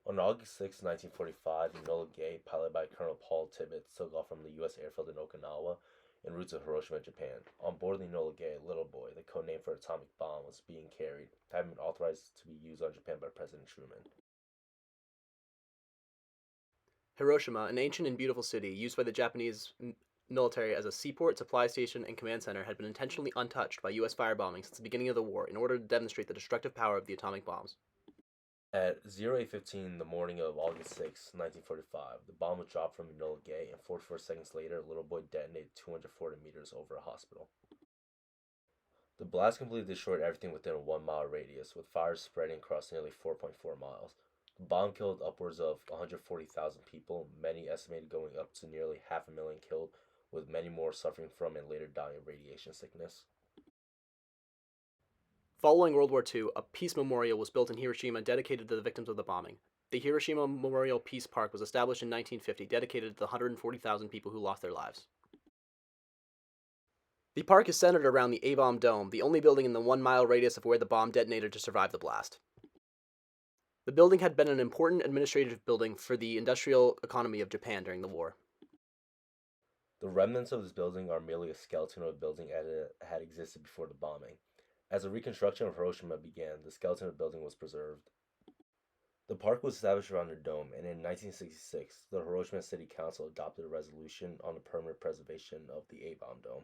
On August 6, 1945, Enola Gay, piloted by Colonel Paul Tibbets, took off from the U.S. airfield in Okinawa en route to Hiroshima, Japan. On board the Enola Gay, a little boy, the code name for atomic bomb, was being carried, having been authorized to be used on Japan by President Truman. Hiroshima, an ancient and beautiful city used by the Japanese military as a seaport, supply station, and command center, had been intentionally untouched by U.S. firebombing since the beginning of the war in order to demonstrate the destructive power of the atomic bombs. At 08:15 in the morning of August 6, 1945, the bomb was dropped from Enola Gay, and 44 seconds later, a little boy detonated 240 meters over a hospital. The blast completely destroyed everything within a 1 mile radius, with fires spreading across nearly 4.4 miles. The bomb killed upwards of 140,000 people, many estimated going up to nearly half a million killed, with many more suffering from and later dying of radiation sickness. Following World War II, a peace memorial was built in Hiroshima dedicated to the victims of the bombing. The Hiroshima Memorial Peace Park was established in 1950, dedicated to the 140,000 people who lost their lives. The park is centered around the A-bomb dome, the only building in the 1 mile radius of where the bomb detonated to survive the blast. The building had been an important administrative building for the industrial economy of Japan during the war. The remnants of this building are merely a skeleton of a building that had existed before the bombing. As the reconstruction of Hiroshima began, the skeleton of the building was preserved. The park was established around the dome, and in 1966, the Hiroshima City Council adopted a resolution on the permanent preservation of the A-bomb dome,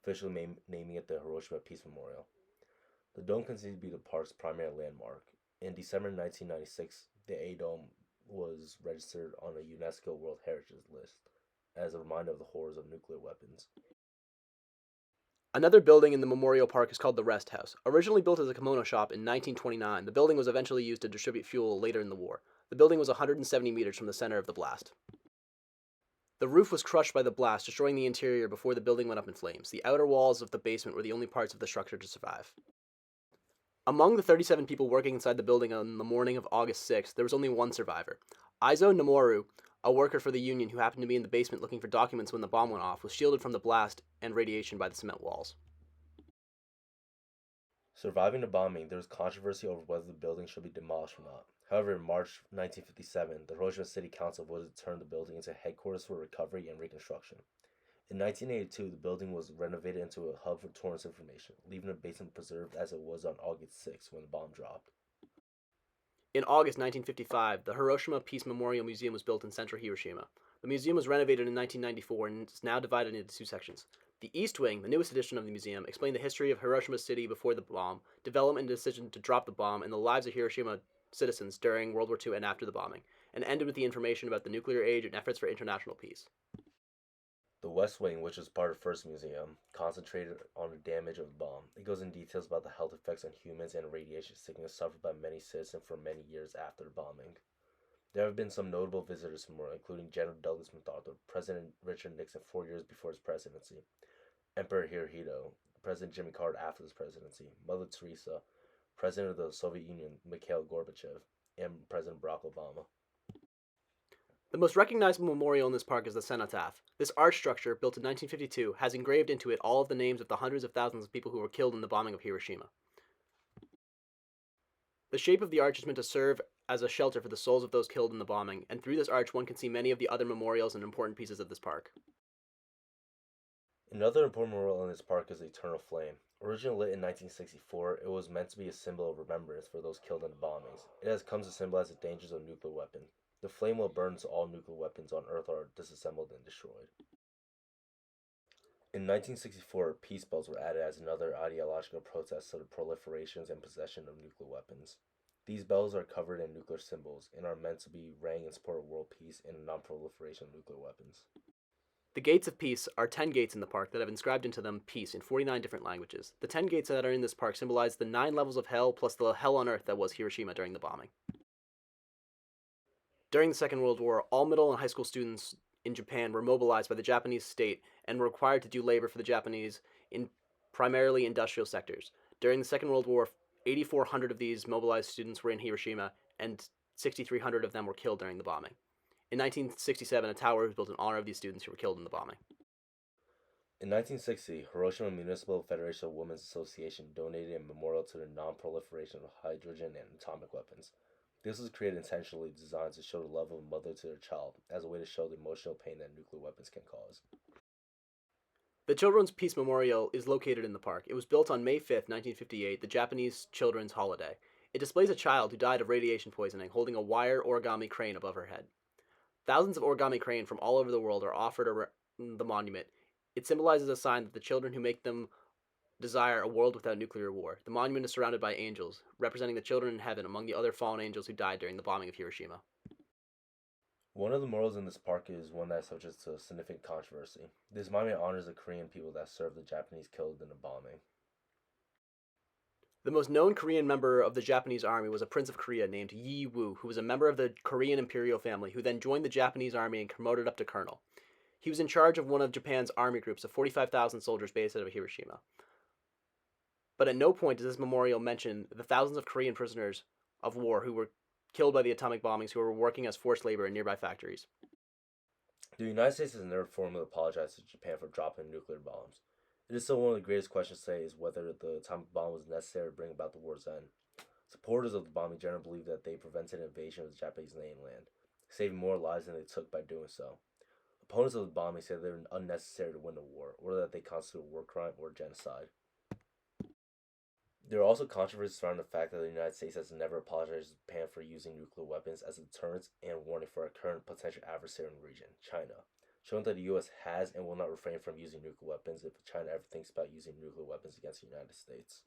officially naming it the Hiroshima Peace Memorial. The dome continues to be the park's primary landmark. In December 1996, the A-dome was registered on the UNESCO World Heritage List as a reminder of the horrors of nuclear weapons. Another building in the memorial park is called the Rest House. Originally built as a kimono shop in 1929, the building was eventually used to distribute fuel later in the war. The building was 170 meters from the center of the blast. The roof was crushed by the blast, destroying the interior before the building went up in flames. The outer walls of the basement were the only parts of the structure to survive. Among the 37 people working inside the building on the morning of August 6th, there was only one survivor. Aizo Nomoru, a worker for the Union who happened to be in the basement looking for documents when the bomb went off, was shielded from the blast and radiation by the cement walls. Surviving the bombing, there was controversy over whether the building should be demolished or not. However, in March 1957, the Hiroshima City Council voted to turn the building into headquarters for recovery and reconstruction. In 1982, the building was renovated into a hub for tourist information, leaving the basement preserved as it was on August 6 when the bomb dropped. In August 1955, the Hiroshima Peace Memorial Museum was built in central Hiroshima. The museum was renovated in 1994 and is now divided into two sections. The East Wing, the newest edition of the museum, explained the history of Hiroshima City before the bomb, development and decision to drop the bomb, and the lives of Hiroshima citizens during World War II and after the bombing, and ended with the information about the nuclear age and efforts for international peace. The West Wing, which was part of the first museum, concentrated on the damage of the bomb. It goes into details about the health effects on humans and radiation sickness suffered by many citizens for many years after the bombing. There have been some notable visitors from Mora, including General Douglas MacArthur, President Richard Nixon 4 years before his presidency, Emperor Hirohito, President Jimmy Carter after his presidency, Mother Teresa, President of the Soviet Union Mikhail Gorbachev, and President Barack Obama. The most recognizable memorial in this park is the cenotaph. This arch structure, built in 1952, has engraved into it all of the names of the hundreds of thousands of people who were killed in the bombing of Hiroshima. The shape of the arch is meant to serve as a shelter for the souls of those killed in the bombing, and through this arch one can see many of the other memorials and important pieces of this park. Another important memorial in this park is the Eternal Flame. Originally lit in 1964, it was meant to be a symbol of remembrance for those killed in the bombings. It has come to symbolize the dangers of nuclear weapons. The flame will burn so all nuclear weapons on Earth are disassembled and destroyed. In 1964, peace bells were added as another ideological protest to the proliferations and possession of nuclear weapons. These bells are covered in nuclear symbols and are meant to be rang in support of world peace and non-proliferation of nuclear weapons. The Gates of Peace are 10 gates in the park that have inscribed into them peace in 49 different languages. The 10 gates that are in this park symbolize the 9 levels of hell plus the hell on earth that was Hiroshima during the bombing. During the Second World War, all middle and high school students in Japan were mobilized by the Japanese state and were required to do labor for the Japanese in primarily industrial sectors. During the Second World War, 8,400 of these mobilized students were in Hiroshima, and 6,300 of them were killed during the bombing. In 1967, a tower was built in honor of these students who were killed in the bombing. In 1960, Hiroshima Municipal Federation of Women's Association donated a memorial to the non-proliferation of hydrogen and atomic weapons. This was created intentionally designed to show the love of a mother to their child as a way to show the emotional pain that nuclear weapons can cause. The Children's Peace Memorial is located in the park. It was built on May 5th, 1958, the Japanese children's holiday. It displays a child who died of radiation poisoning holding a wire origami crane above her head. Thousands of origami cranes from all over the world are offered around the monument. It symbolizes a sign that the children who make them desire a world without nuclear war. The monument is surrounded by angels, representing the children in heaven among the other fallen angels who died during the bombing of Hiroshima. One of the memorials in this park is one that is subject to significant controversy. This monument honors the Korean people that served the Japanese killed in the bombing. The most known Korean member of the Japanese army was a prince of Korea named Yi Woo, who was a member of the Korean imperial family, who then joined the Japanese army and promoted up to colonel. He was in charge of one of Japan's army groups of 45,000 soldiers based out of Hiroshima. But at no point does this memorial mention the thousands of Korean prisoners of war who were killed by the atomic bombings who were working as forced labor in nearby factories. The United States has never formally apologized to Japan for dropping nuclear bombs. It is still one of the greatest questions today is whether the atomic bomb was necessary to bring about the war's end. Supporters of the bombing generally believe that they prevented an invasion of the Japanese mainland, saving more lives than they took by doing so. Opponents of the bombing say they were unnecessary to win the war, or that they constitute a war crime or genocide. There are also controversies surrounding the fact that the United States has never apologized to Japan for using nuclear weapons as a deterrent and warning for our current potential adversary in the region, China, showing that the U.S. has and will not refrain from using nuclear weapons if China ever thinks about using nuclear weapons against the United States.